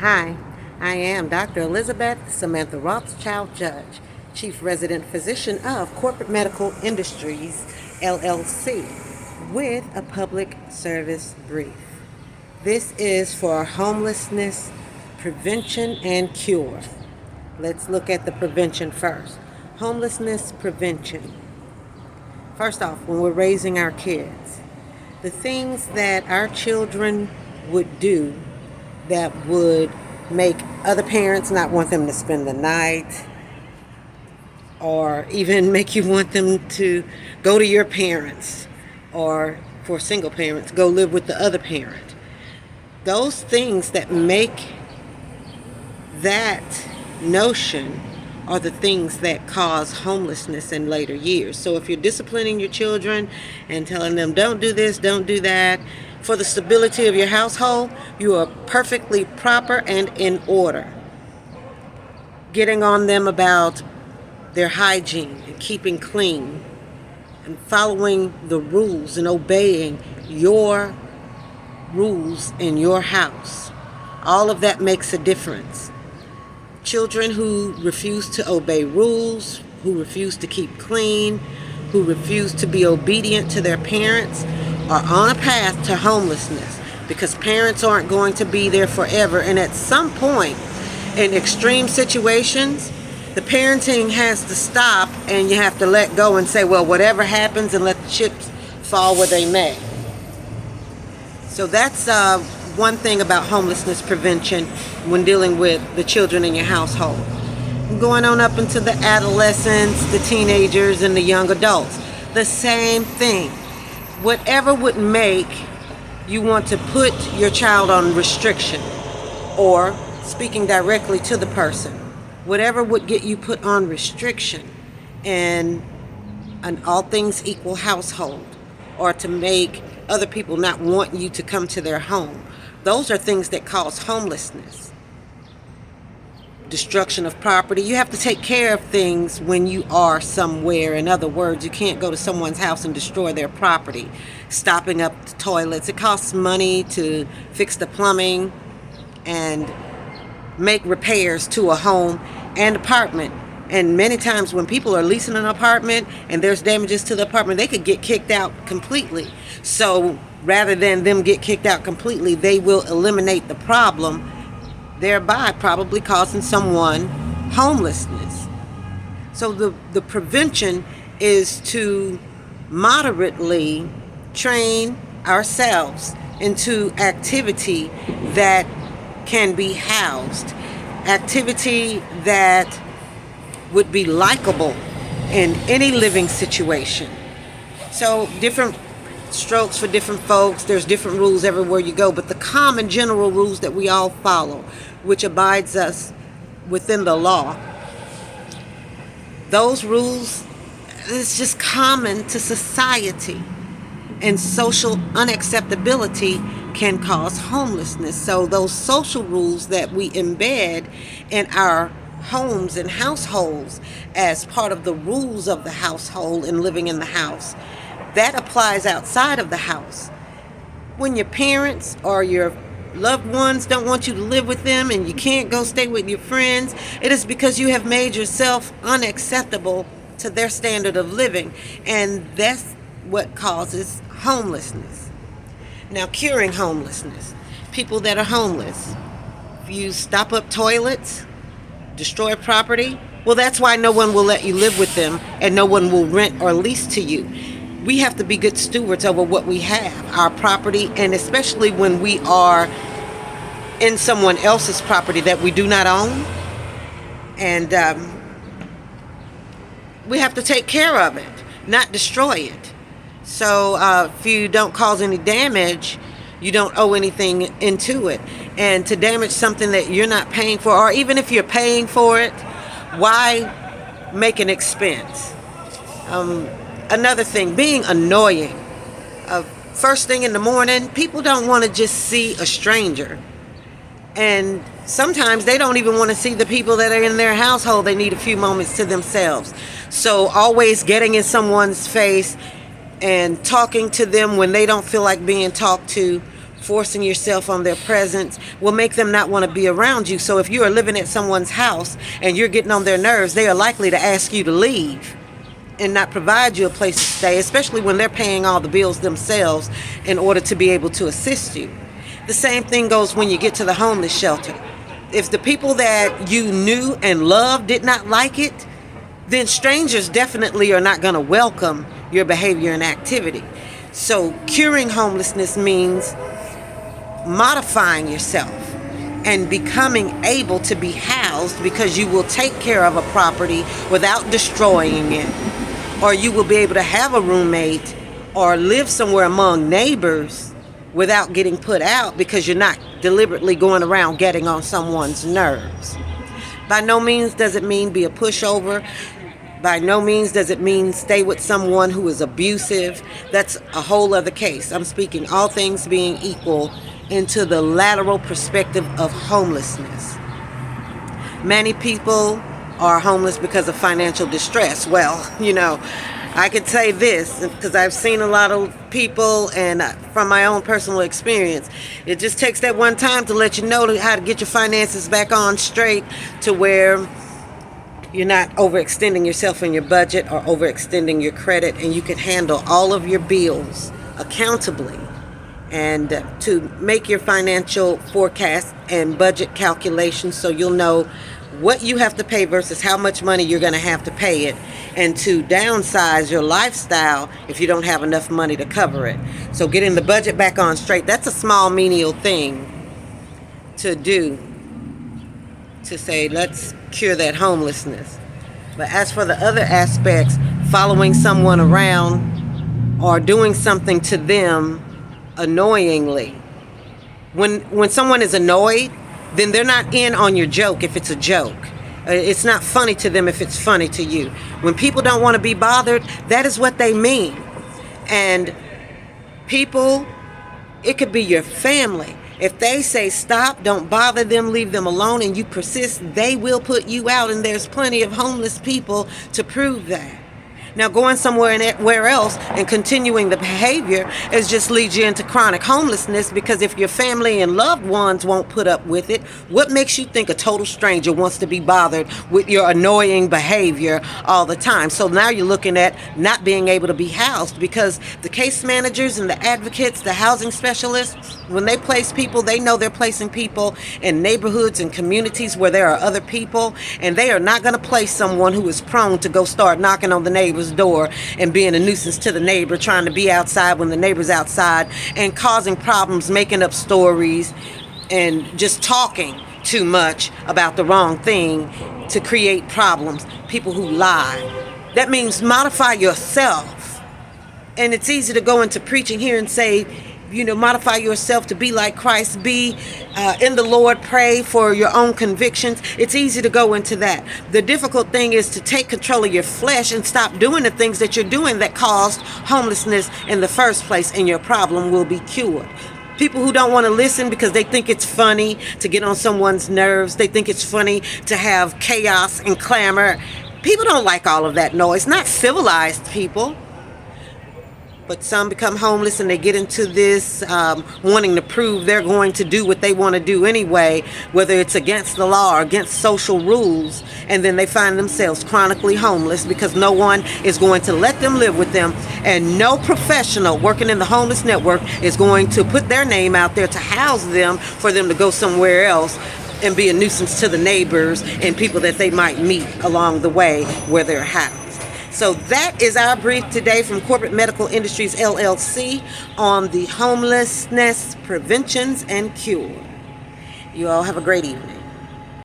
Hi, I am Dr. Elizabeth Samantha Rothschild Judge, Chief Resident Physician of Corporate Medical Industries, LLC, with a public service brief. This is for homelessness prevention and cure. Let's look at the prevention first. Homelessness prevention. First off, when we're raising our kids, the things that our children would do that would make other parents not want them to spend the night, or even make you want them to go to your parents, or for single parents, go live with the other parent. Those things that make that notion are the things that cause homelessness in later years. So if you're disciplining your children and telling them don't do this, don't do that, for the stability of your household, you are perfectly proper and in order. Getting on them about their hygiene and keeping clean and following the rules and obeying your rules in your house. All of that makes a difference. Children who refuse to obey rules, who refuse to keep clean, who refuse to be obedient to their parents are on a path to homelessness, because parents aren't going to be there forever. And at some point, in extreme situations, the parenting has to stop and you have to let go and say, well, whatever happens, and let the chips fall where they may. So that's one thing about homelessness prevention when dealing with the children in your household. Going on up into the adolescents, the teenagers, and the young adults, the same thing. Whatever would make you want to put your child on restriction, or speaking directly to the person, whatever would get you put on restriction in an all things equal household, or to make other people not want you to come to their home, those are things that cause homelessness. Destruction of property. You have to take care of things when you are somewhere. In other words, you can't go to someone's house and destroy their property. Stopping up the toilets. It costs money to fix the plumbing and make repairs to a home and apartment. And many times when people are leasing an apartment and there's damages to the apartment, they could get kicked out completely. So rather than them get kicked out completely, they will eliminate the problem, thereby probably causing someone homelessness. So the prevention is to moderately train ourselves into activity that can be housed, activity that would be likable in any living situation. So different strokes for different folks. There's different rules everywhere you go, but the common general rules that we all follow, which abides us within the law, those rules is just common to society, and social unacceptability can cause homelessness. So those social rules that we embed in our homes and households as part of the rules of the household and living in the house, that applies outside of the house. When your parents or your loved ones don't want you to live with them and you can't go stay with your friends, it is because you have made yourself unacceptable to their standard of living, and that's what causes homelessness. Now, curing homelessness. People that are homeless, if you stop up toilets, destroy property, well, that's why no one will let you live with them and no one will rent or lease to you. We have to be good stewards over what we have, our property, and especially when we are in someone else's property that we do not own. And we have to take care of it, not destroy it. So if you don't cause any damage, you don't owe anything into it. And to damage something that you're not paying for, or even if you're paying for it, why make an expense? Another thing, being annoying. First thing in the morning, people don't want to just see a stranger. And sometimes they don't even want to see the people that are in their household. They need a few moments to themselves. So always getting in someone's face and talking to them when they don't feel like being talked to forcing yourself on their presence will make them not want to be around you. So if you are living at someone's house and you're getting on their nerves, they are likely to ask you to leave and not provide you a place to stay, especially when they're paying all the bills themselves in order to be able to assist you. The same thing goes when you get to the homeless shelter. If the people that you knew and loved did not like it, then strangers definitely are not going to welcome your behavior and activity. So curing homelessness means modifying yourself and becoming able to be housed, because you will take care of a property without destroying it, or you will be able to have a roommate or live somewhere among neighbors without getting put out because you're not deliberately going around getting on someone's nerves. By no means does it mean be a pushover. By no means does it mean stay with someone who is abusive. That's a whole other case. I'm speaking all things being equal into the lateral perspective of homelessness. Many people are homeless because of financial distress. Well, I could say this because I've seen a lot of people, and from my own personal experience, it just takes that one time to let you know how to get your finances back on straight, to where you're not overextending yourself in your budget or overextending your credit, and you can handle all of your bills accountably, and to make your financial forecast and budget calculations so you'll know what you have to pay versus how much money you're going to have to pay it, and to downsize your lifestyle if you don't have enough money to cover it. So getting the budget back on straight, that's a small menial thing to do, to say let's cure that homelessness. But as for the other aspects, following someone around or doing something to them annoyingly, when someone is annoyed, then they're not in on your joke if it's a joke. It's not funny to them if it's funny to you. When people don't want to be bothered, that is what they mean. And people, it could be your family. If they say stop, don't bother them, leave them alone, and you persist, they will put you out, and there's plenty of homeless people to prove that. Now, going somewhere else and continuing the behavior is just leads you into chronic homelessness, because if your family and loved ones won't put up with it, what makes you think a total stranger wants to be bothered with your annoying behavior all the time? So now you're looking at not being able to be housed, because the case managers and the advocates, the housing specialists, when they place people, they know they're placing people in neighborhoods and communities where there are other people, and they are not going to place someone who is prone to go start knocking on the neighbor's door and being a nuisance to the neighbor, trying to be outside when the neighbor's outside, and causing problems, making up stories, and just talking too much about the wrong thing to create problems. People who lie. That means modify yourself. And it's easy to go into preaching here and say, modify yourself to be like Christ, be in the Lord, pray for your own convictions. It's easy to go into that. The difficult thing is to take control of your flesh and stop doing the things that you're doing that caused homelessness in the first place, and your problem will be cured. People who don't want to listen because they think it's funny to get on someone's nerves. They think it's funny to have chaos and clamor. People don't like all of that noise, not civilized people. But some become homeless and they get into this wanting to prove they're going to do what they want to do anyway, whether it's against the law or against social rules. And then they find themselves chronically homeless because no one is going to let them live with them. And no professional working in the homeless network is going to put their name out there to house them for them to go somewhere else and be a nuisance to the neighbors and people that they might meet along the way where they're housed. So that is our brief today from Corporate Medical Industries, LLC, on the homelessness preventions and cure. You all have a great evening.